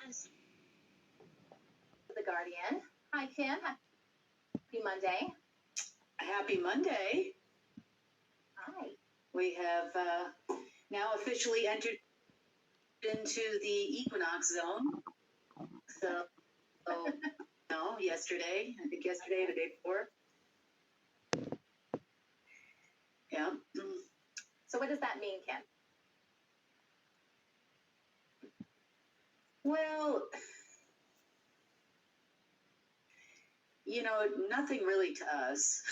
The Guardian. Hi, Kim. Happy Monday. Happy Monday. Hi. We have now officially entered into the equinox zone. So, no, yesterday, I think yesterday, the day before. Yeah. So what does that mean, Kim? Well, nothing really to us,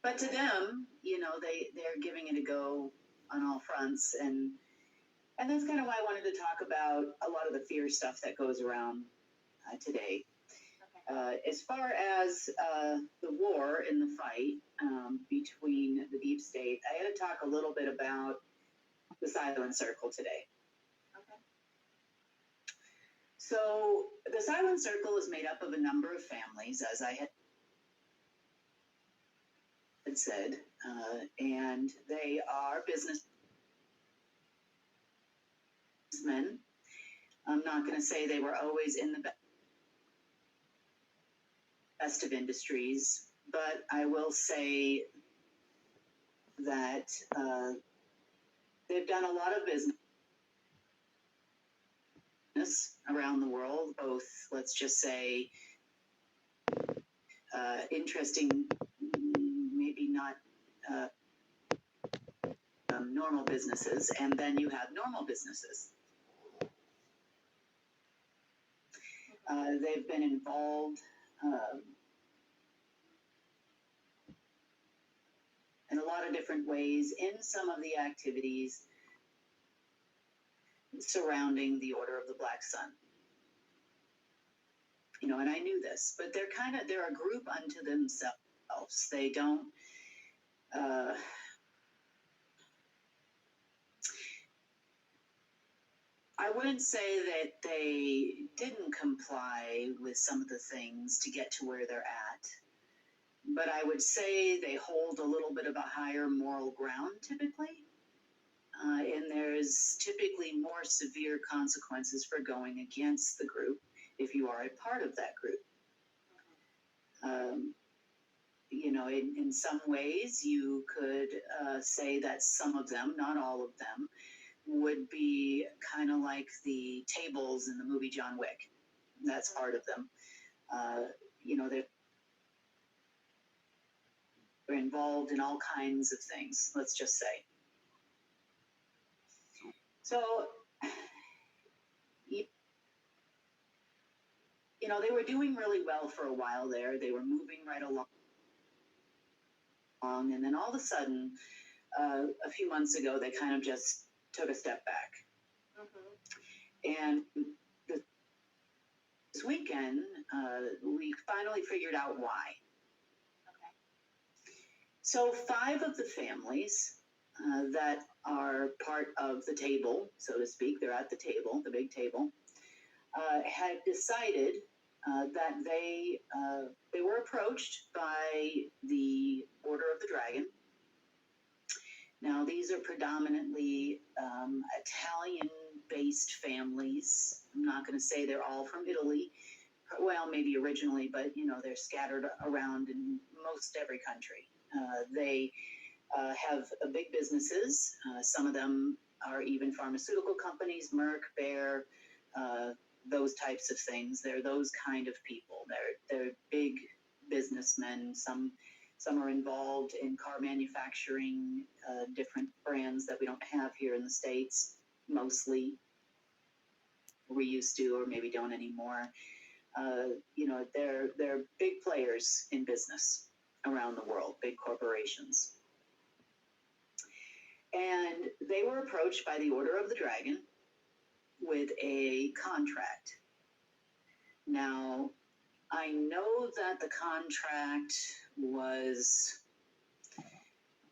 but to them, they're giving it a go on all fronts, and that's kind of why I wanted to talk about a lot of the fear stuff that goes around today. Okay. As far as the war in the fight between the deep state, I had to talk a little bit about the Silent Circle today. Okay. So the Silent Circle is made up of a number of families, as I had said, and they are businessmen. I'm not going to say they were always in the best of industries, but I will say that they've done a lot of business around the world, both, let's just say, interesting, maybe not normal businesses, and then you have normal businesses. They've been involved in a lot of different ways in some of the activities surrounding the Order of the Black Sun. And I knew this, but they're a group unto themselves. They don't, I wouldn't say that they didn't comply with some of the things to get to where they're at, but I would say they hold a little bit of a higher moral ground typically. And there's typically more severe consequences for going against the group if you are a part of that group. In some ways, you could say that some of them, not all of them, would be kind of like the tables in the movie John Wick. That's part of them. They're involved in all kinds of things, let's just say. So, they were doing really well for a while there. They were moving right along. And then all of a sudden, a few months ago, they kind of just took a step back. Mm-hmm. And this weekend, we finally figured out why. Okay. So 5 of the families that are part of the table, so to speak, they're at the table, the big table, had decided that they were approached by the Order of the Dragon. Now, these are predominantly Italian-based families. I'm not going to say they're all from Italy. Well, maybe originally, but, they're scattered around in most every country. They have big businesses. Some of them are even pharmaceutical companies, Merck, Bayer, those types of things. They're those kind of people. They're big businessmen. Some are involved in car manufacturing, different brands that we don't have here in the States, mostly. We used to, or maybe don't anymore. They're big players in business around the world, big corporations. And they were approached by the Order of the Dragon with a contract. Now, I know that the contract was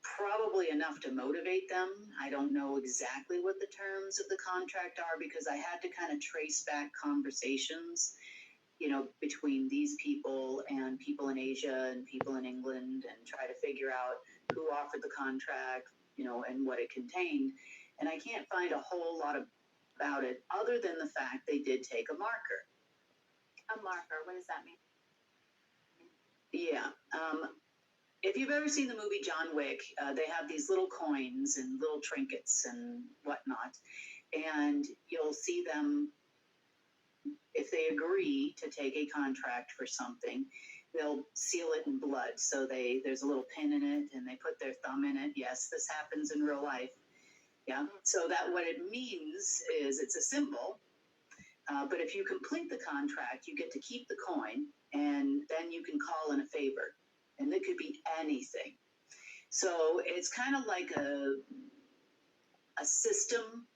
probably enough to motivate them. I don't know exactly what the terms of the contract are because I had to kind of trace back conversations, between these people and people in Asia and people in England and try to figure out who offered the contract, and what it contained. And I can't find a whole lot of about it, other than the fact they did take a marker. A marker, what does that mean? Yeah. If you've ever seen the movie John Wick, they have these little coins and little trinkets and whatnot. And you'll see them, if they agree to take a contract for something, they'll seal it in blood. So there's a little pin in it and they put their thumb in it. Yes, this happens in real life. Yeah. So that what it means is it's a symbol. But if you complete the contract, you get to keep the coin and then you can call in a favor. And it could be anything. So it's kind of like a system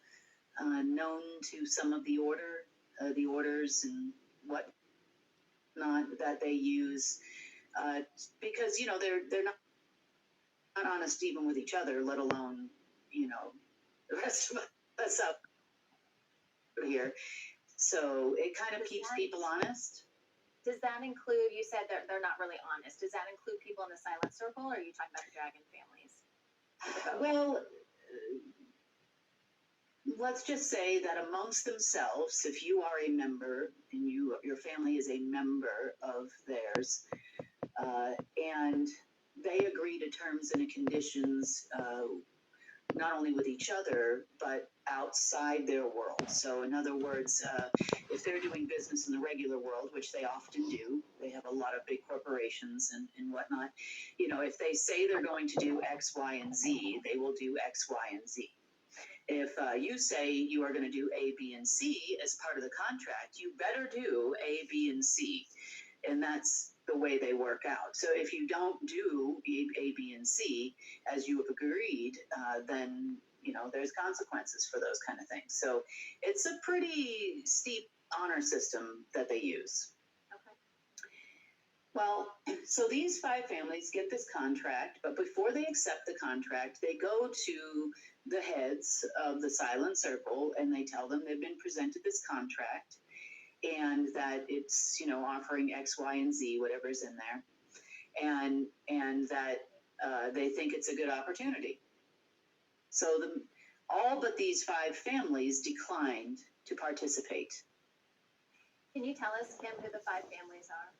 known to some of the orders and whatnot that they use because they're not honest even with each other, let alone the rest of us up here. So it kind of keeps people honest. Does that include, you said they're not really honest, does that include people in the silent circle, or are you talking about the dragon families? Well, let's just say that amongst themselves, if you are a member and your family is a member of theirs, and they agree to terms and conditions, not only with each other, but outside their world. So in other words, if they're doing business in the regular world, which they often do, they have a lot of big corporations and whatnot, if they say they're going to do X, Y, and Z, they will do X, Y, and Z. If you say you are going to do A, B, and C as part of the contract, you better do A, B, and C. And that's the way they work out. So if you don't do A, B, and C as you have agreed, then there's consequences for those kind of things. So it's a pretty steep honor system that they use. Okay. Well, so these 5 families get this contract, but before they accept the contract, they go to the heads of the silent circle and they tell them they've been presented this contract and that it's offering X, Y, and Z, whatever's in there, and that they think it's a good opportunity. So all but these 5 families declined to participate. Can you tell us, Kim, who the 5 families are?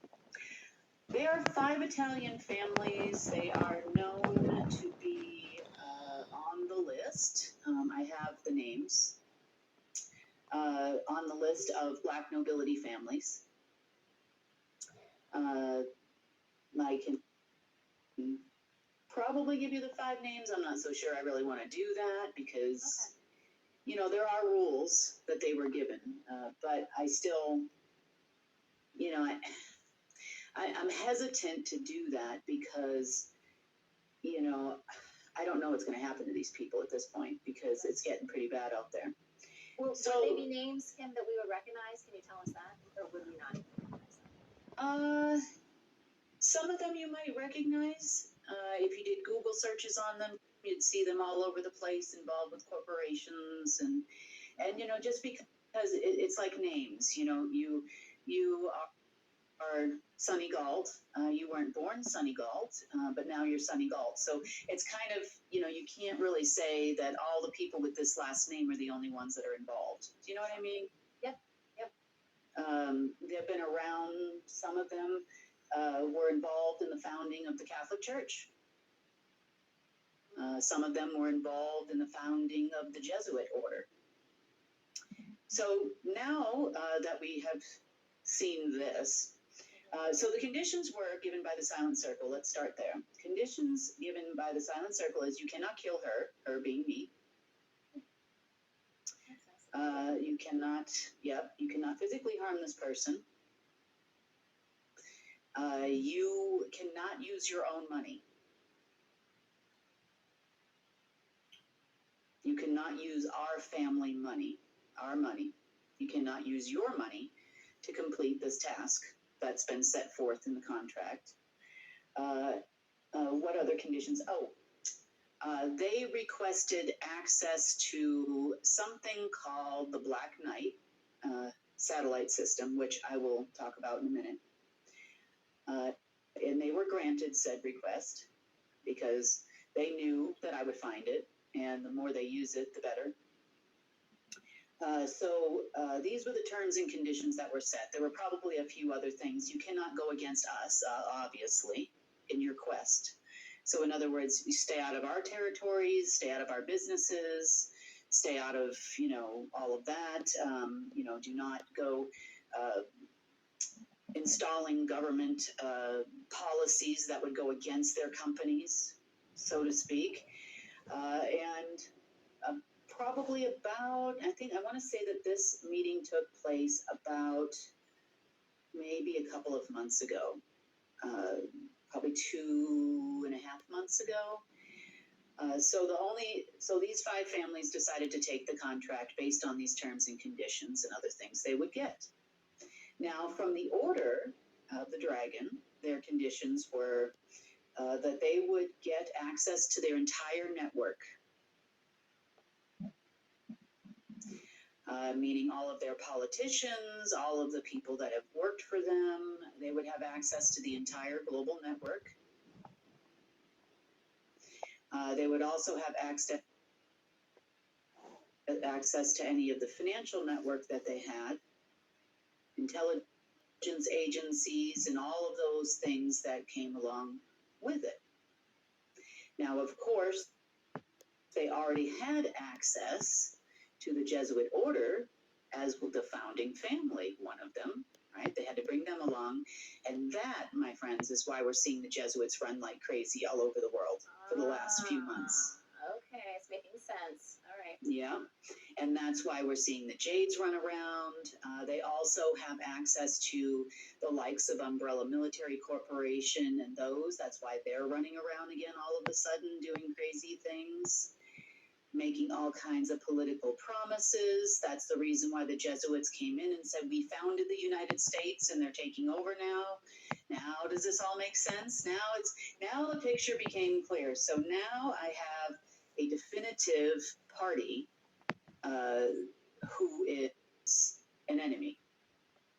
They are 5 Italian families. They are known to be on the list. I have the names. On the list of Black nobility families. I can probably give you the 5 names. I'm not so sure I really want to do that because, there are rules that they were given. But I still, I'm hesitant to do that because, I don't know what's going to happen to these people at this point because it's getting pretty bad out there. Will they be names, Kim, that we would recognize? Can you tell us that? Or would we not recognize them? Some of them you might recognize. If you did Google searches on them, you'd see them all over the place involved with corporations and just because it's like names, you are Sonny Galt. You weren't born Sonny Galt, but now you're Sonny Galt. So it's kind of, you can't really say that all the people with this last name are the only ones that are involved. Do you know what I mean? Yep. They've been around, some of them were involved in the founding of the Catholic Church. Some of them were involved in the founding of the Jesuit order. So now that we have seen this, so the conditions were given by the Silent Circle. Let's start there. Conditions given by the Silent Circle is you cannot kill her being me. You cannot physically harm this person. You cannot use your own money. You cannot use our family money, our money. You cannot use your money to complete this task that's been set forth in the contract. What other conditions? They requested access to something called the Black Knight satellite system, which I will talk about in a minute. And they were granted said request because they knew that I would find it, and the more they use it, the better. These were the terms and conditions that were set. There were probably a few other things. You cannot go against us, obviously, in your quest. So, in other words, you stay out of our territories, stay out of our businesses, stay out of, all of that. Do not go installing government policies that would go against their companies, so to speak. Probably about, I want to say that this meeting took place about maybe a couple of months ago, probably 2.5 months ago. So these 5 families decided to take the contract based on these terms and conditions and other things they would get. Now, from the order of the Dragon, their conditions were that they would get access to their entire network. Meaning all of their politicians, all of the people that have worked for them, they would have access to the entire global network. They would also have access to any of the financial network that they had, intelligence agencies, and all of those things that came along with it. Now, of course, they already had access to the Jesuit order as the founding family, one of them, right? They had to bring them along. And that, my friends, is why we're seeing the Jesuits run like crazy all over the world for the last few months. Okay, it's making sense. All right. Yeah. And that's why we're seeing the Jades run around. They also have access to the likes of Umbrella Military Corporation and those. That's why they're running around again all of a sudden doing crazy things, making all kinds of political promises. That's the reason why the Jesuits came in and said, we founded the United States and they're taking over now. Now, does this all make sense? Now the picture became clear. So now I have a definitive party who is an enemy,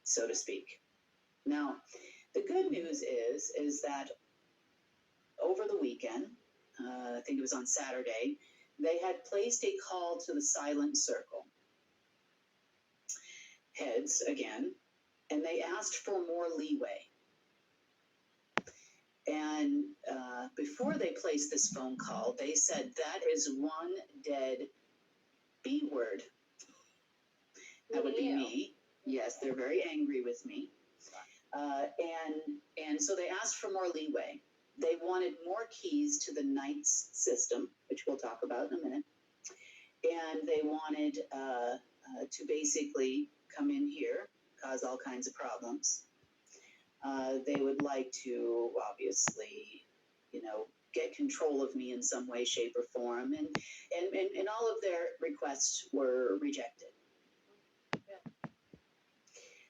so to speak. Now, the good news is that over the weekend, I think it was on Saturday, they had placed a call to the Silent Circle heads again, and they asked for more leeway. And before they placed this phone call, they said that is one dead B word. That would be me. Yes, they're very angry with me. And so they asked for more leeway. They wanted more keys to the Knights system, which we'll talk about in a minute. And they wanted to basically come in here, cause all kinds of problems. They would like to, obviously, get control of me in some way, shape, or form. And all of their requests were rejected.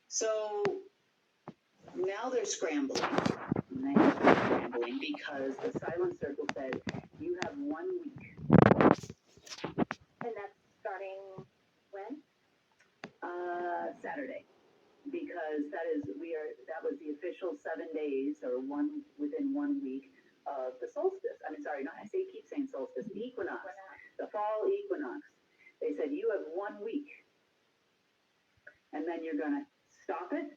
So now they're scrambling. Because the Silent Circle said, you have 1 week. And that's starting when? Saturday. Because that was the official 7 days or within 1 week of the solstice. I keep saying solstice, the equinox, the fall equinox. They said, you have 1 week. And then you're going to stop it.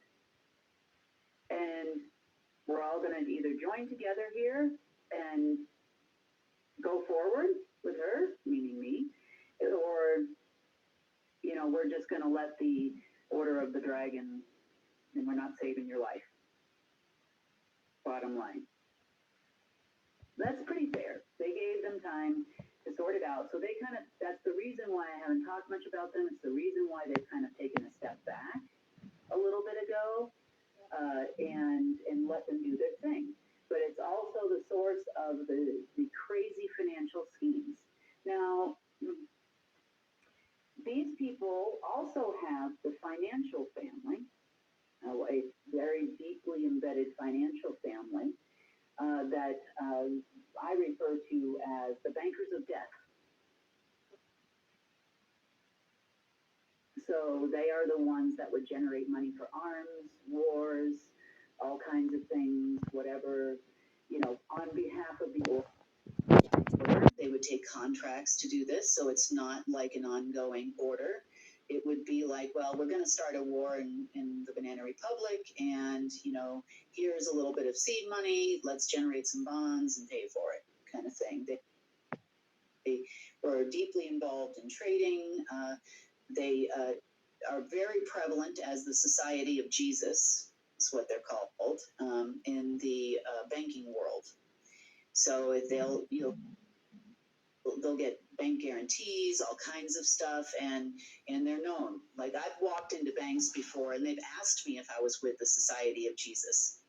And we're all going to either join together here and go forward with her, meaning me, or, we're just going to let the Order of the Dragon, and we're not saving your life. Bottom line. That's pretty fair. They gave them time to sort it out. So that's the reason why I haven't talked much about them. It's the reason why they've kind of taken a step back a little bit ago. And let them do their thing. But it's also the source of the crazy financial schemes. Now, these people also have the financial family, a very deeply embedded financial family that I refer to as the bankers of death. So they are the ones that would generate money for arms, wars, all kinds of things, whatever, on behalf of the order. They would take contracts to do this, so it's not like an ongoing order. it would be like, well, we're going to start a war in the Banana Republic, and here's a little bit of seed money. Let's generate some bonds and pay for it, kind of thing. They were deeply involved in trading. They are very prevalent as the Society of Jesus, is what they're called, in the banking world. So they'll get bank guarantees, all kinds of stuff, and they're known. Like, I've walked into banks before, and they've asked me if I was with the Society of Jesus,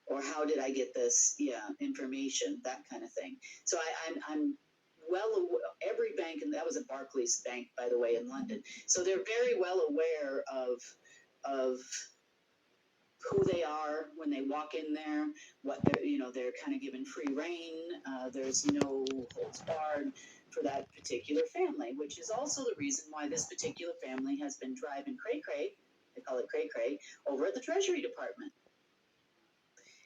or how did I get this information, that kind of thing. So I'm well aware, every bank, and that was a Barclays Bank, by the way, in London. So they're very well aware of who they are when they walk in there, what they're kind of given free reign. There's no holds barred for that particular family, which is also the reason why this particular family has been driving cray-cray, they call it cray-cray, over at the Treasury Department,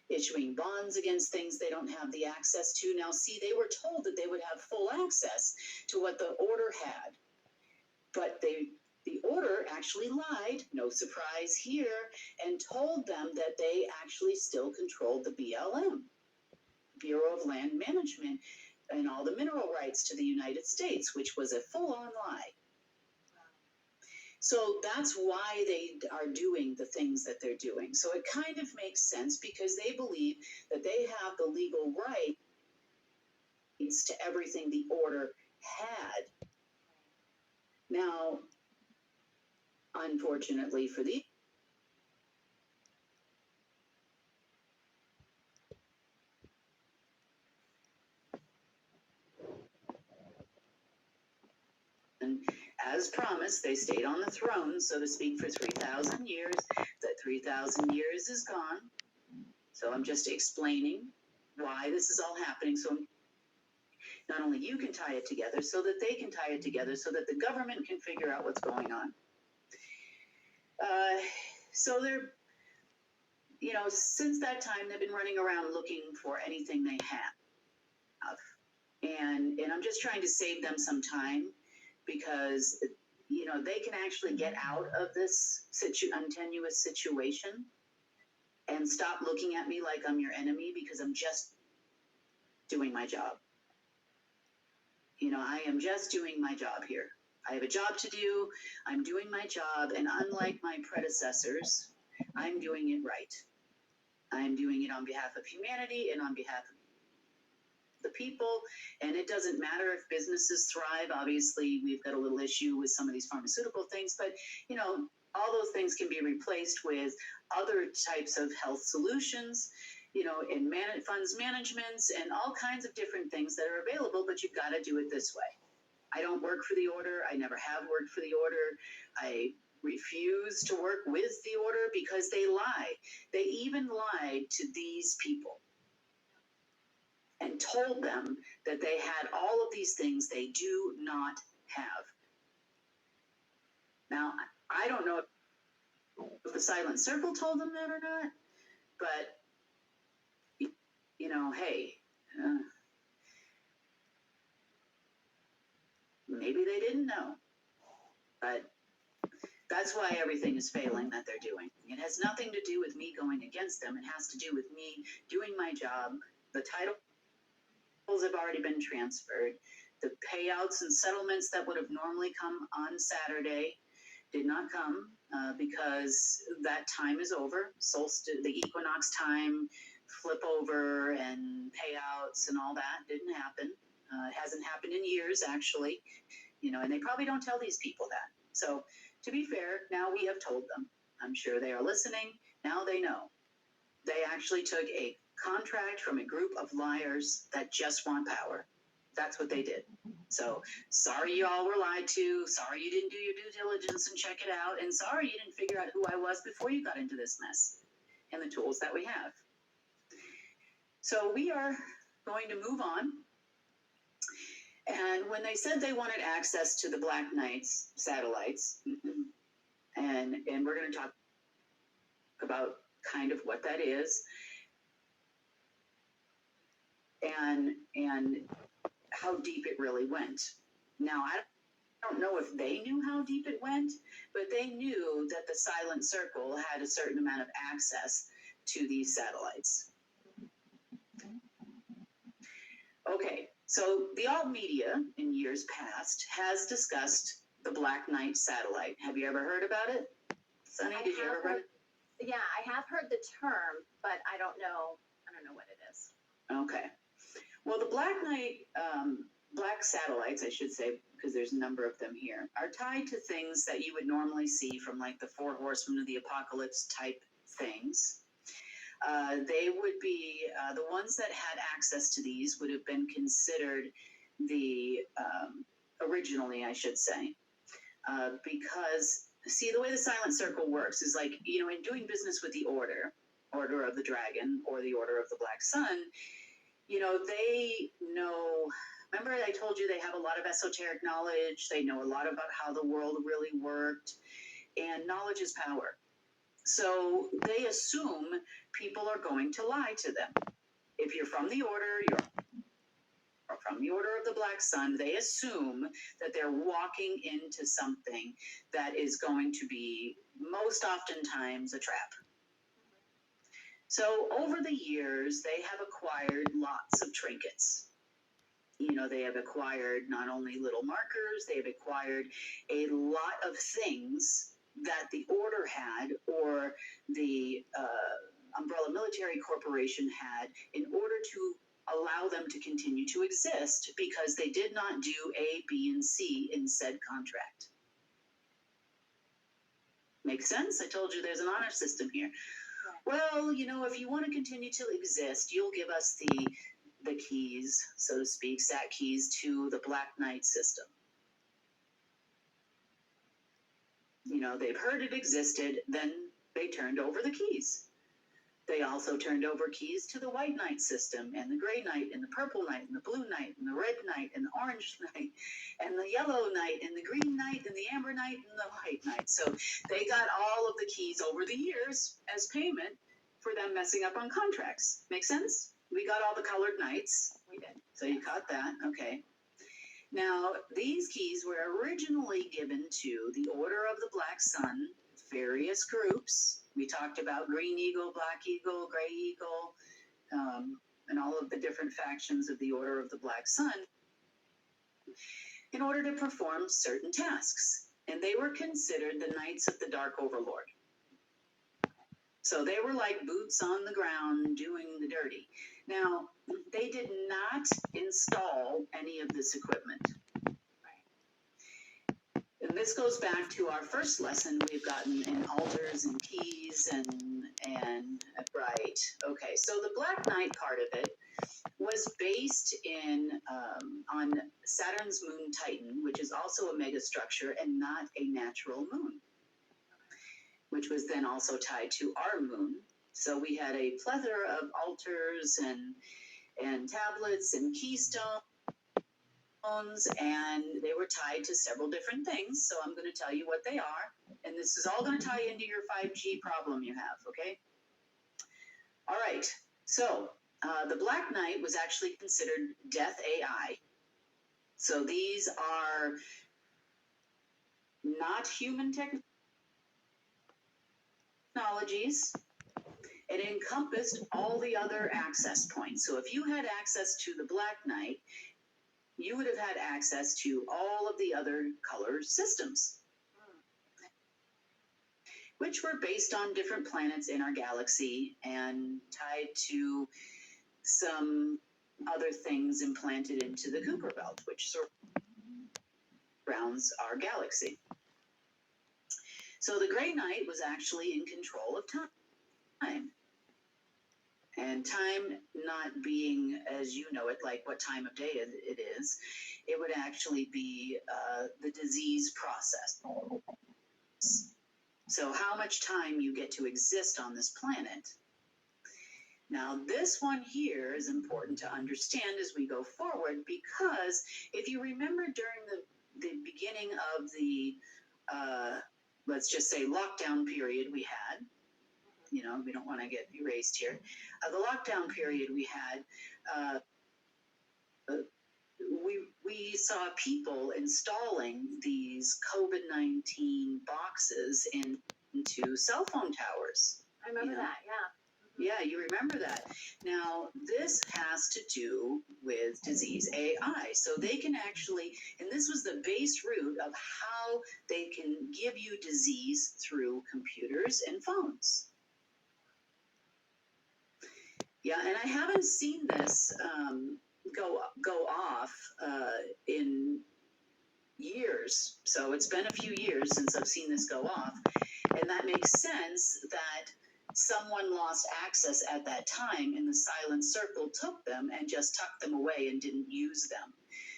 issuing bonds against things they don't have the access to. Now, see, they were told that they would have full access to what the order had, but the order actually lied, no surprise here, and told them that they actually still controlled the BLM, Bureau of Land Management, and all the mineral rights to the United States, which was a full-on lie. So that's why they are doing the things that they're doing. So it kind of makes sense, because they believe that they have the legal rights to everything the order had. Now, unfortunately for these, and as promised, they stayed on the throne, so to speak, for 3,000 years. That 3,000 years is gone. So I'm just explaining why this is all happening. So not only you can tie it together, so that they can tie it together, so that the government can figure out what's going on. So they're, since that time, they've been running around looking for anything they have. And I'm just trying to save them some time, because, they can actually get out of this tenuous situation and stop looking at me like I'm your enemy, because I'm just doing my job. I am just doing my job here. I have a job to do. I'm doing my job. And unlike my predecessors, I'm doing it right. I'm doing it on behalf of humanity and on behalf of the people. And it doesn't matter if businesses thrive. Obviously, we've got a little issue with some of these pharmaceutical things, but all those things can be replaced with other types of health solutions, in funds managements and all kinds of different things that are available, but you've got to do it this way. I don't work for the order. I never have worked for the order. I refuse to work with the order, because they lie. They even lied to these people and told them that they had all of these things they do not have. Now, I don't know if the Silent Circle told them that or not, but, hey, maybe they didn't know. But that's why everything is failing that they're doing. It has nothing to do with me going against them. It has to do with me doing my job. The titles have already been transferred. The payouts and settlements that would have normally come on Saturday did not come, because that time is over. Solstice, the equinox time, flip over and payouts and all that didn't happen. It hasn't happened in years, actually. And they probably don't tell these people that. So, to be fair, now we have told them. I'm sure they are listening. Now they know. They actually took a contract from a group of liars that just want power. That's what they did. So, sorry you all were lied to. Sorry you didn't do your due diligence and check it out. And sorry you didn't figure out who I was before you got into this mess and the tools that we have. So, we are going to move on. And when they said they wanted access to the Black Knights satellites, and we're going to talk about kind of what that is, and how deep it really went. Now, I don't know if they knew how deep it went, but they knew that the silent circle had a certain amount of access to these satellites. Okay, so the alt media in years past has discussed the Black Knight satellite. Have you ever heard about it? Sunny, did you ever heard? Yeah, I have heard the term, but I don't know what it is. Okay. Well, the Black Knight, black satellites, I should say, because there's a number of them here, are tied to things that you would normally see from like the Four Horsemen of the Apocalypse type things. They would be, the ones that had access to these would have been considered the, originally, I should say, because, see, the way the Silent Circle works is like, you know, in doing business with the Order of the Dragon, or the Order of the Black Sun, you know, they know, remember I told you they have a lot of esoteric knowledge, they know a lot about how the world really worked, and knowledge is power. So they assume people are going to lie to them. If you're from the Order, you're from the Order of the Black Sun, they assume that they're walking into something that is going to be most oftentimes a trap. So over the years, they have acquired lots of trinkets. You know, they have acquired not only little markers, they've acquired a lot of things that the Order had, or the Umbrella Military Corporation had, in order to allow them to continue to exist, because they did not do A, B, and C in said contract. Make sense? I told you there's an honor system here. Well, you know, if you want to continue to exist, you'll give us the keys, so to speak, SAT keys to the Black Knight system. You know, they've heard it existed, then they turned over the keys. They also turned over keys to the White Knight system, and the Gray Knight, and the Purple Knight, and the Blue Knight, and the Red Knight, and the Orange Knight, and the Yellow Knight, and the Green Knight, and the Amber Knight, and the White Knight. So they got all of the keys over the years as payment for them messing up on contracts. Make sense? We got all the colored knights. We did. So you caught that, okay. Now, these keys were originally given to the Order of the Black Sun, various groups. We talked about Green Eagle, Black Eagle, Gray Eagle, and all of the different factions of the Order of the Black Sun, in order to perform certain tasks. And they were considered the Knights of the Dark Overlord. So they were like boots on the ground doing the dirty. Now, they did not install any of this equipment. And this goes back to our first lesson we've gotten in altars and keys and right. Okay, so the Black Knight part of it was based in on Saturn's moon Titan, which is also a megastructure and not a natural moon, which was then also tied to our moon. So we had a plethora of altars and tablets and keystones, and they were tied to several different things. So I'm going to tell you what they are, and this is all going to tie into your 5G problem you have, okay? All right, so the Black Knight was actually considered Death AI. So these are not human technologies. It encompassed all the other access points. So if you had access to the Black Knight, you would have had access to all of the other color systems, which were based on different planets in our galaxy and tied to some other things implanted into the Kuiper Belt, which surrounds our galaxy. So the Gray Knight was actually in control of time. And time not being, as you know it, like what time of day it is, it would actually be the disease process. So how much time you get to exist on this planet. Now, this one here is important to understand as we go forward, because if you remember during the beginning of the, let's just say, lockdown period we had, you know, we don't want to get erased here. The lockdown period we had, we saw people installing these COVID-19 boxes into cell phone towers. I remember You know? that, yeah. Yeah, you remember that. Now, this has to do with disease AI. So they can actually, and this was the base root of how they can give you disease through computers and phones. Yeah, and I haven't seen this go off in years. So it's been a few years since I've seen this go off. And that makes sense that someone lost access at that time and the silent circle took them and just tucked them away and didn't use them.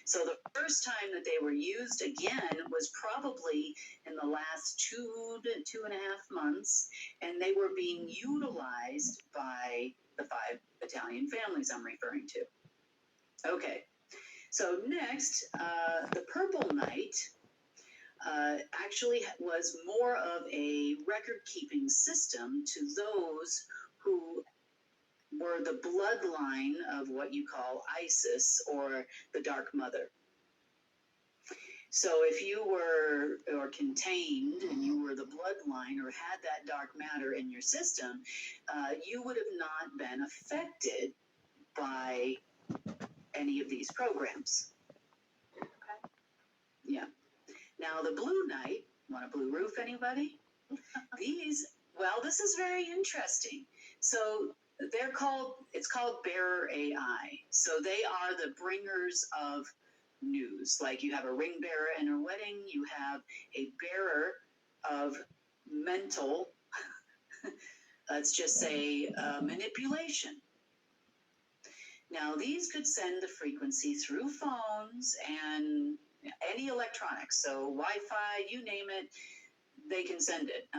So the first time that they were used again was probably in the last 2.5 months, and they were being utilized by the 5 Italian families I'm referring to. Okay, so next, the Purple Knight actually was more of a record-keeping system to those who were the bloodline of what you call ISIS or the Dark Mother. So if you were or contained and you were the bloodline or had that dark matter in your system, you would have not been affected by any of these programs. Okay. Yeah. Now the Blue Knight, want a blue roof, anybody? Well, this is very interesting. So it's called Bearer AI. So they are the bringers of news. Like you have a ring bearer in a wedding, you have a bearer of mental, let's just say, manipulation. Now, these could send the frequency through phones and any electronics. So Wi-Fi, you name it, they can send it.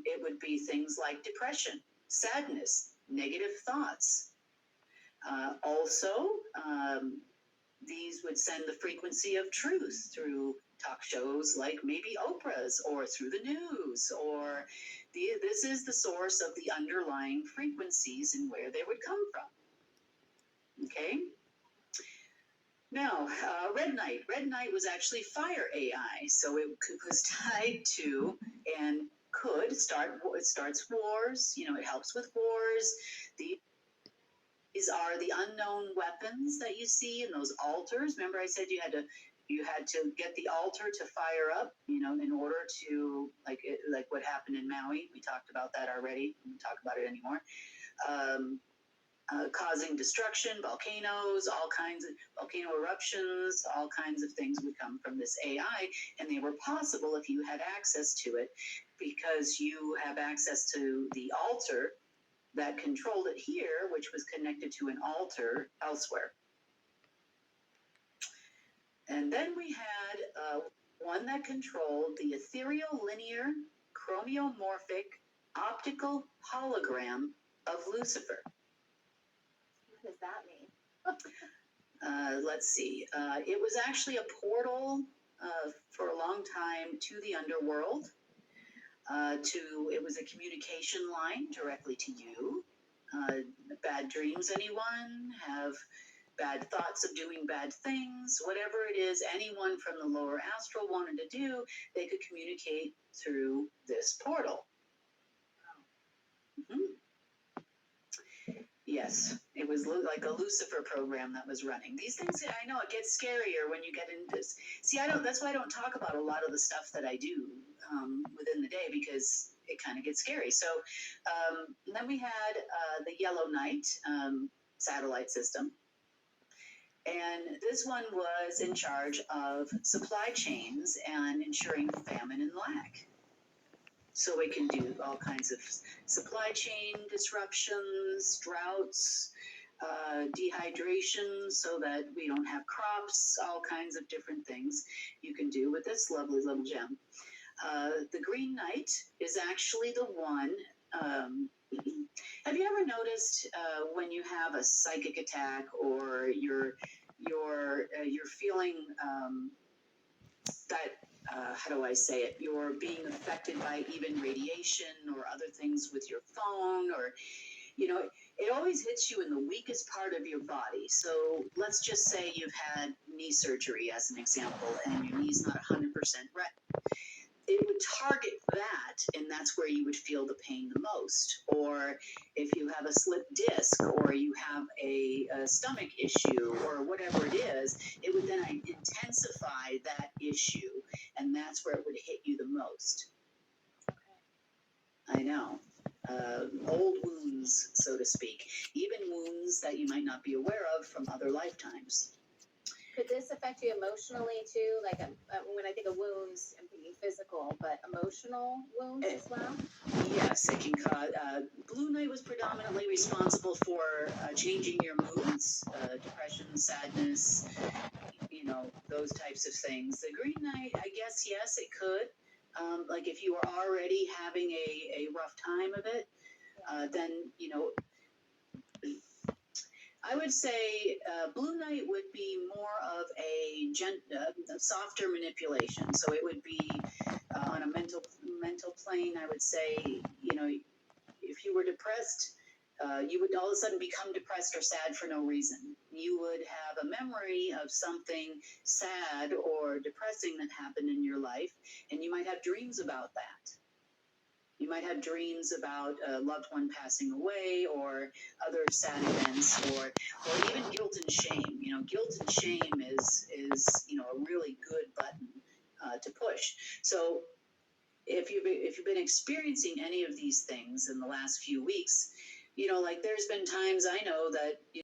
It would be things like depression, sadness, negative thoughts. Also, these would send the frequency of truth through talk shows like maybe Oprah's or through the news, or this is the source of the underlying frequencies and where they would come from. Okay. Now, Red Knight. Red Knight was actually fire AI, so it was tied to and it starts wars. You know, it helps with wars. These are the unknown weapons that you see in those altars. Remember, I said you had to get the altar to fire up. You know, in order to like what happened in Maui. We talked about that already. We don't talk about it anymore. Causing destruction, volcanoes, all kinds of volcano eruptions, all kinds of things would come from this AI, and they were possible if you had access to it, because you have access to the altar that controlled it here, which was connected to an altar elsewhere. And then we had one that controlled the ethereal linear chromiomorphic optical hologram of Lucifer. What does that mean? Let's see. It was actually a portal for a long time to the underworld. It was a communication line directly to you. Bad dreams, anyone? Have bad thoughts of doing bad things? Whatever it is, anyone from the lower astral wanted to do, they could communicate through this portal. Mm-hmm. Yes, it was like a Lucifer program that was running. These things, I know it gets scarier when you get into this. See, that's why I don't talk about a lot of the stuff that I do within the day, because it kind of gets scary. So then we had the Yellow Knight satellite system. And this one was in charge of supply chains and ensuring famine and lack. So it can do all kinds of supply chain disruptions, droughts, dehydration, so that we don't have crops, all kinds of different things you can do with this lovely little gem. The Green Knight is actually the one. Have you ever noticed when you have a psychic attack, or you're feeling that, how do I say it? You're being affected by even radiation or other things with your phone, or you know, it always hits you in the weakest part of your body. So let's just say you've had knee surgery as an example, and your knee's not 100% right. It would target that, and that's where you would feel the pain the most. Or if you have a slipped disc, or you have a stomach issue, or whatever it is, it would then intensify that issue, and that's where it would hit you the most. I know. Old wounds, so to speak, even wounds that you might not be aware of from other lifetimes. Could this affect you emotionally too? Like when I think of wounds, I'm thinking physical, but emotional wounds as well? Yes, it can cause. Blue Knight was predominantly responsible for changing your moods, depression, sadness, you know, those types of things. The Green Knight, I guess, yes, it could. Like if you were already having a rough time of it, then, you know, I would say Blue Knight would be more of a softer manipulation. So it would be on a mental plane. I would say, you know, if you were depressed, you would all of a sudden become depressed or sad for no reason. You would have a memory of something sad or depressing that happened in your life, and you might have dreams about that. You might have dreams about a loved one passing away, or other sad events, or even guilt and shame. You know, guilt and shame is you know, a really good button to push. So if you've been experiencing any of these things in the last few weeks, you know, like there's been times I know that, you